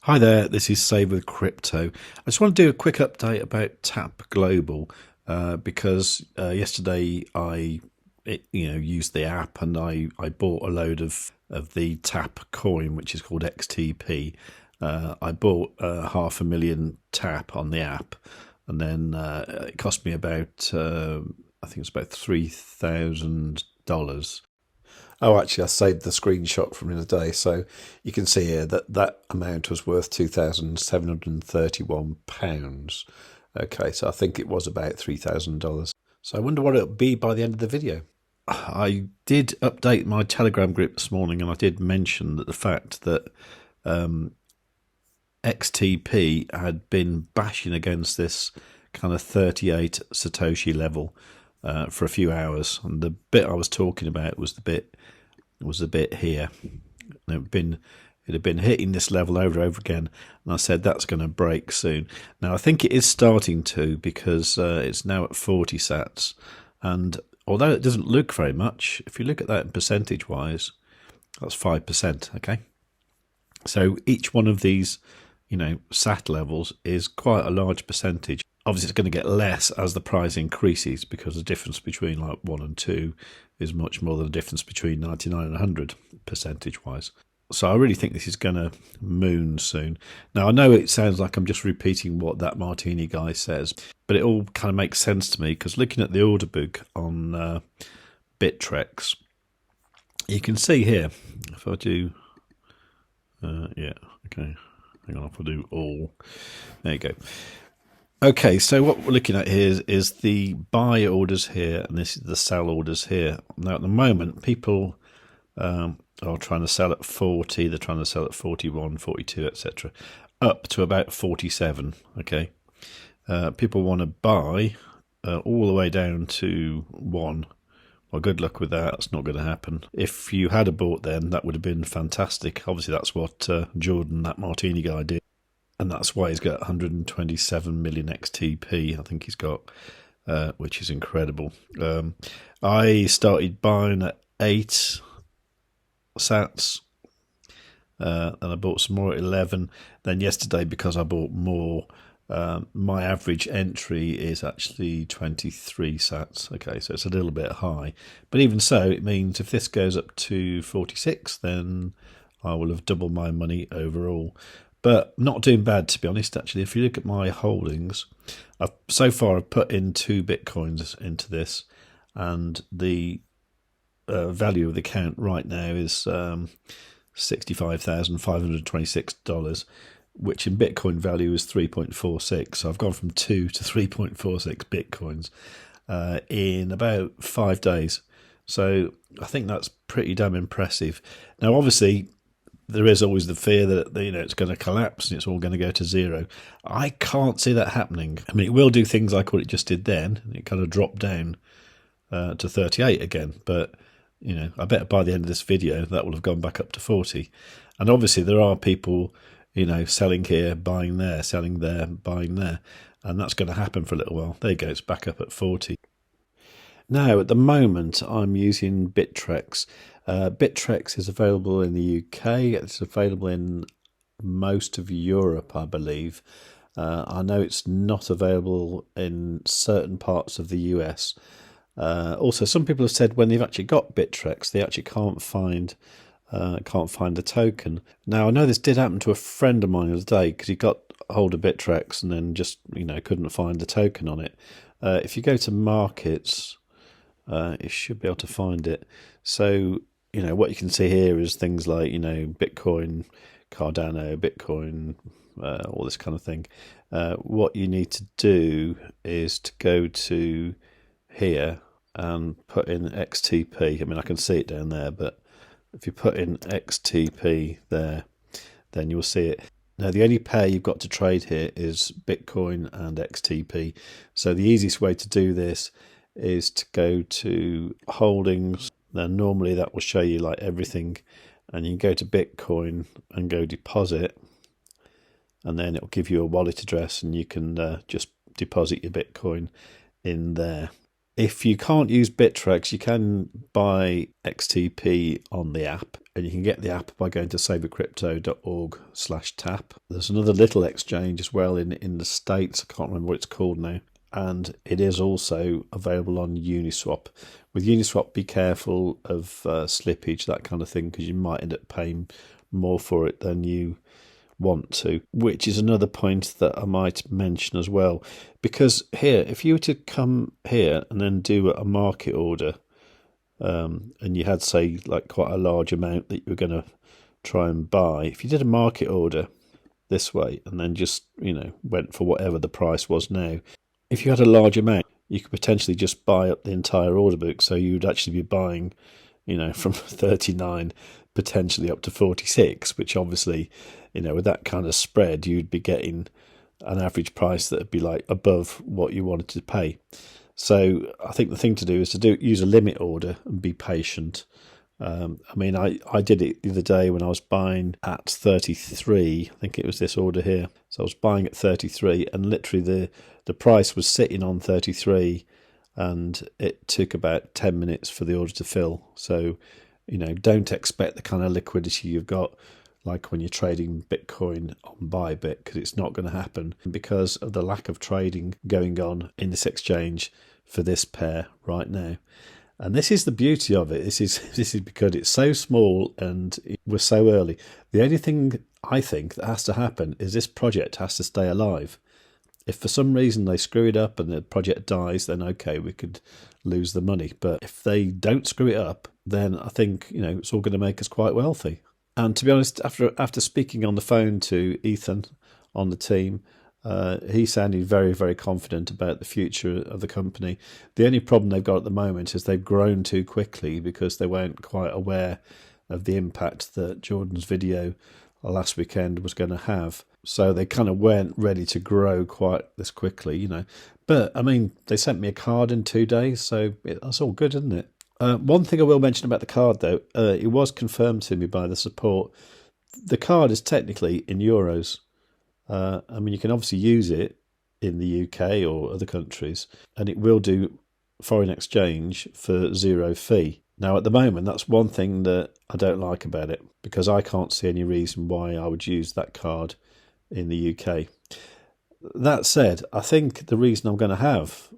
Hi there, this is Save with Crypto. I just want to do a quick update about Tap Global because yesterday I used the app and I bought a load of the Tap coin, which is called XTP. I bought 500,000 Tap on the app, and then it cost me about I think it's about $3,000. Oh, actually, I saved the screenshot from the other day, so you can see here that that amount was worth £2,731. Okay, so I think it was about $3,000. So I wonder what it'll be by the end of the video. I did update my Telegram group this morning, and I did mention that the fact that XTP had been bashing against this kind of 38 Satoshi level for a few hours, and the bit I was talking about was the bit here. It had been hitting this level over and over again, and I said that's going to break soon. Now I think it is starting to, because it's now at 40 sats, and although it doesn't look very much, if you look at that percentage wise, that's 5%. Okay, so each one of these sat levels is quite a large percentage. Obviously, it's going to get less as the price increases, because the difference between like 1 and 2 is much more than the difference between 99 and 100 percentage wise. So I really think this is going to moon soon. Now, I know it sounds like I'm just repeating what that Martini guy says, but it all kind of makes sense to me, because looking at the order book on Bittrex, you can see here, if I do, hang on, if I do all, there you go. Okay, so what we're looking at here is the buy orders here, and this is the sell orders here. Now, at the moment, people are trying to sell at 40, they're trying to sell at 41, 42, etc., up to about 47, okay? People want to buy all the way down to 1. Well, good luck with that. That's not going to happen. If you had bought then, that would have been fantastic. Obviously, that's what Jordan, that Martini guy, did. And that's why he's got 127 million XTP, I think he's got, which is incredible. I started buying at 8 sats, and I bought some more at 11. Then yesterday, because I bought more, my average entry is actually 23 sats. Okay, so it's a little bit high. But even so, it means if this goes up to 46, then I will have doubled my money overall. But not doing bad, to be honest, actually. If you look at my holdings, so far I've put in 2 Bitcoins into this, and the value of the account right now is $65,526, which in Bitcoin value is 3.46. So I've gone from 2 to 3.46 Bitcoins in about 5 days. So I think that's pretty damn impressive. Now, obviously, there is always the fear that it's going to collapse and it's all going to go to zero. I can't see that happening. I mean, it will do things like what it just did then. It kind of dropped down to 38 again. But, I bet by the end of this video, that will have gone back up to 40. And obviously there are people, selling here, buying there, selling there, buying there. And that's going to happen for a little while. There you go, it's back up at 40. Now, at the moment, I'm using Bittrex. Bittrex is available in the UK. It's available in most of Europe, I believe. I know it's not available in certain parts of the US. Also, some people have said when they've actually got Bittrex, they actually can't find the token. Now, I know this did happen to a friend of mine the other day, because he got hold of Bittrex and then just couldn't find the token on it. If you go to markets, you should be able to find it. So what you can see here is things like Bitcoin, Cardano, Bitcoin, all this kind of thing. What you need to do is to go to here and put in XTP. I mean, I can see it down there, but if you put in XTP there, then you'll see it. Now, the only pair you've got to trade here is Bitcoin and XTP. So the easiest way to do this is to go to holdings. Now, normally that will show you like everything, and you can go to Bitcoin and go deposit, and then it will give you a wallet address, and you can just deposit your Bitcoin in there. If you can't use Bittrex, you can buy XTP on the app, and you can get the app by going to savewith.crypto.org/tap. There's another little exchange as well in the States. I can't remember what it's called now. And it is also available on Uniswap. With Uniswap, be careful of slippage, that kind of thing, because you might end up paying more for it than you want to, which is another point that I might mention as well. Because here, if you were to come here and then do a market order, and you had, say, like quite a large amount that you were going to try and buy, if you did a market order this way and then just, went for whatever the price was now, if you had a large amount, you could potentially just buy up the entire order book. So you'd actually be buying, from 39 potentially up to 46, which obviously, with that kind of spread, you'd be getting an average price that would be like above what you wanted to pay. So I think the thing to do is to use a limit order and be patient. I did it the other day when I was buying at 33. I think it was this order here. So I was buying at 33, and literally the price was sitting on 33, and it took about 10 minutes for the order to fill. So, don't expect the kind of liquidity you've got like when you're trading Bitcoin on ByBit, because it's not going to happen because of the lack of trading going on in this exchange for this pair right now. And this is the beauty of it. This is because it's so small and we're so early. The only thing I think that has to happen is this project has to stay alive. If for some reason they screw it up and the project dies, then okay, we could lose the money. But if they don't screw it up, then I think it's all going to make us quite wealthy. And to be honest, after speaking on the phone to Ethan on the team, he sounded very, very confident about the future of the company. The only problem they've got at the moment is they've grown too quickly because they weren't quite aware of the impact that Jordan's video last weekend was going to have. So they kind of weren't ready to grow quite this quickly, But, they sent me a card in 2 days, so that's all good, isn't it? One thing I will mention about the card, though, it was confirmed to me by the support. The card is technically in euros. You can obviously use it in the UK or other countries, and it will do foreign exchange for zero fee. Now, at the moment, that's one thing that I don't like about it, because I can't see any reason why I would use that card in the UK. That said, I think the reason I'm going to have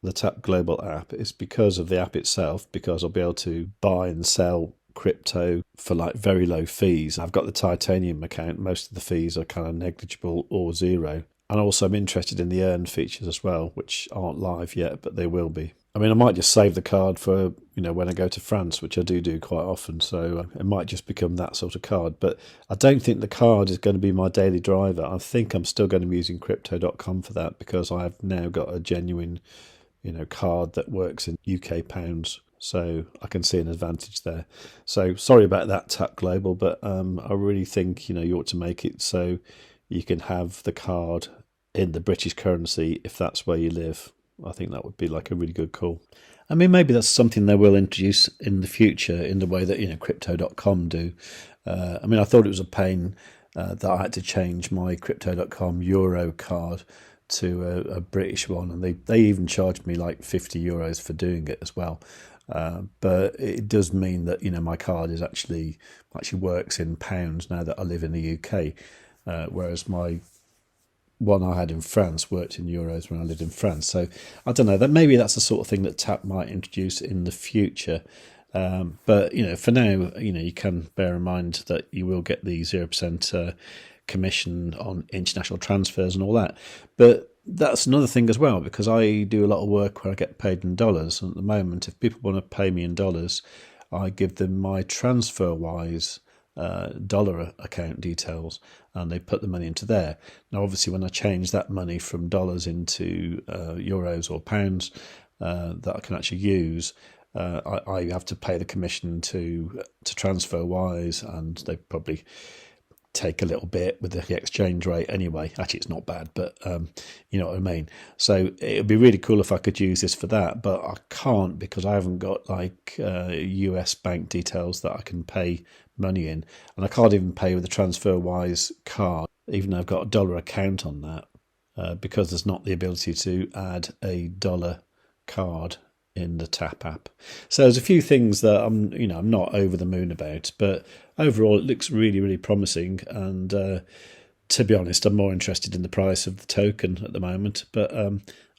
the Tap Global app is because of the app itself, because I'll be able to buy and sell crypto for like very low fees. I've got the titanium account. Most of the fees are kind of negligible or zero. And also I'm interested in the earn features as well, which aren't live yet, but they will be. I might just save the card for, when I go to France, which I do quite often. So it might just become that sort of card. But I don't think the card is going to be my daily driver. I think I'm still going to be using crypto.com for that, because I've now got a genuine card that works in UK pounds, so I can see an advantage there. So sorry about that, Tap Global, but I really think you ought to make it so you can have the card in the British currency if that's where you live. I think that would be like a really good call. Maybe that's something they will introduce in the future in the way that crypto.com do. I thought it was a pain that I had to change my crypto.com Euro card to a British one, and they even charged me like €50 for doing it as well. But it does mean that my card is actually works in pounds now that I live in the UK, whereas my one I had in France worked in euros when I lived in France. So I don't know, that maybe that's the sort of thing that Tap might introduce in the future. But for now, you can bear in mind that you will get the 0% commission on international transfers and all that. But that's another thing as well, because I do a lot of work where I get paid in dollars. And at the moment, if people want to pay me in dollars, I give them my TransferWise dollar account details, and they put the money into there. Now, obviously, when I change that money from dollars into euros or pounds that I can actually use, I have to pay the commission to TransferWise, and they probably take a little bit with the exchange rate anyway. Actually, it's not bad, but you know what I mean. So it would be really cool if I could use this for that, but I can't because I haven't got like US bank details that I can pay money in, and I can't even pay with the TransferWise card, even though I've got a dollar account on that, because there's not the ability to add a dollar card in the Tap app. So there's a few things that I'm not over the moon about, but overall it looks really, really promising. And to be honest, I'm more interested in the price of the token at the moment. But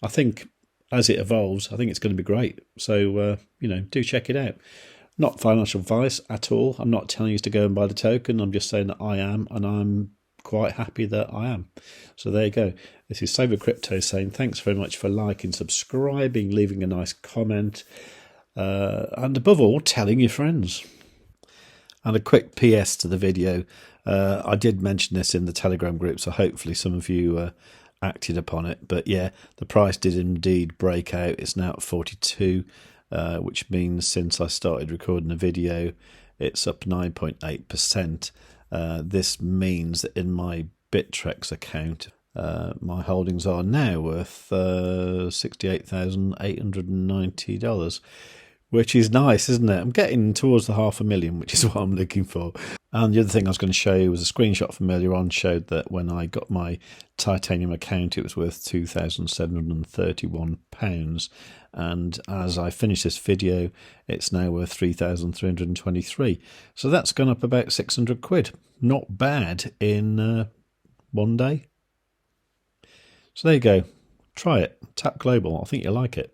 I think as it evolves, I think it's going to be great. So do check it out. Not financial advice at all. I'm not telling you to go and buy the token. I'm just saying that I am, and I'm quite happy that I am. So there you go. This is Save With Crypto saying thanks very much for liking, subscribing, leaving a nice comment, and above all, telling your friends. And a quick PS to the video. I did mention this in the Telegram group, so hopefully some of you acted upon it. But yeah, the price did indeed break out. It's now at 42, which means since I started recording the video, it's up 9.8%. This means that in my Bittrex account, my holdings are now worth $68,890, which is nice, isn't it? I'm getting towards the $500,000, which is what I'm looking for. And the other thing I was going to show you was a screenshot from earlier on, showed that when I got my titanium account, it was worth £2,731. And as I finish this video, it's now worth 3,323. So that's gone up about 600 quid. Not bad in one day. So there you go. Try it. Tap Global. I think you'll like it.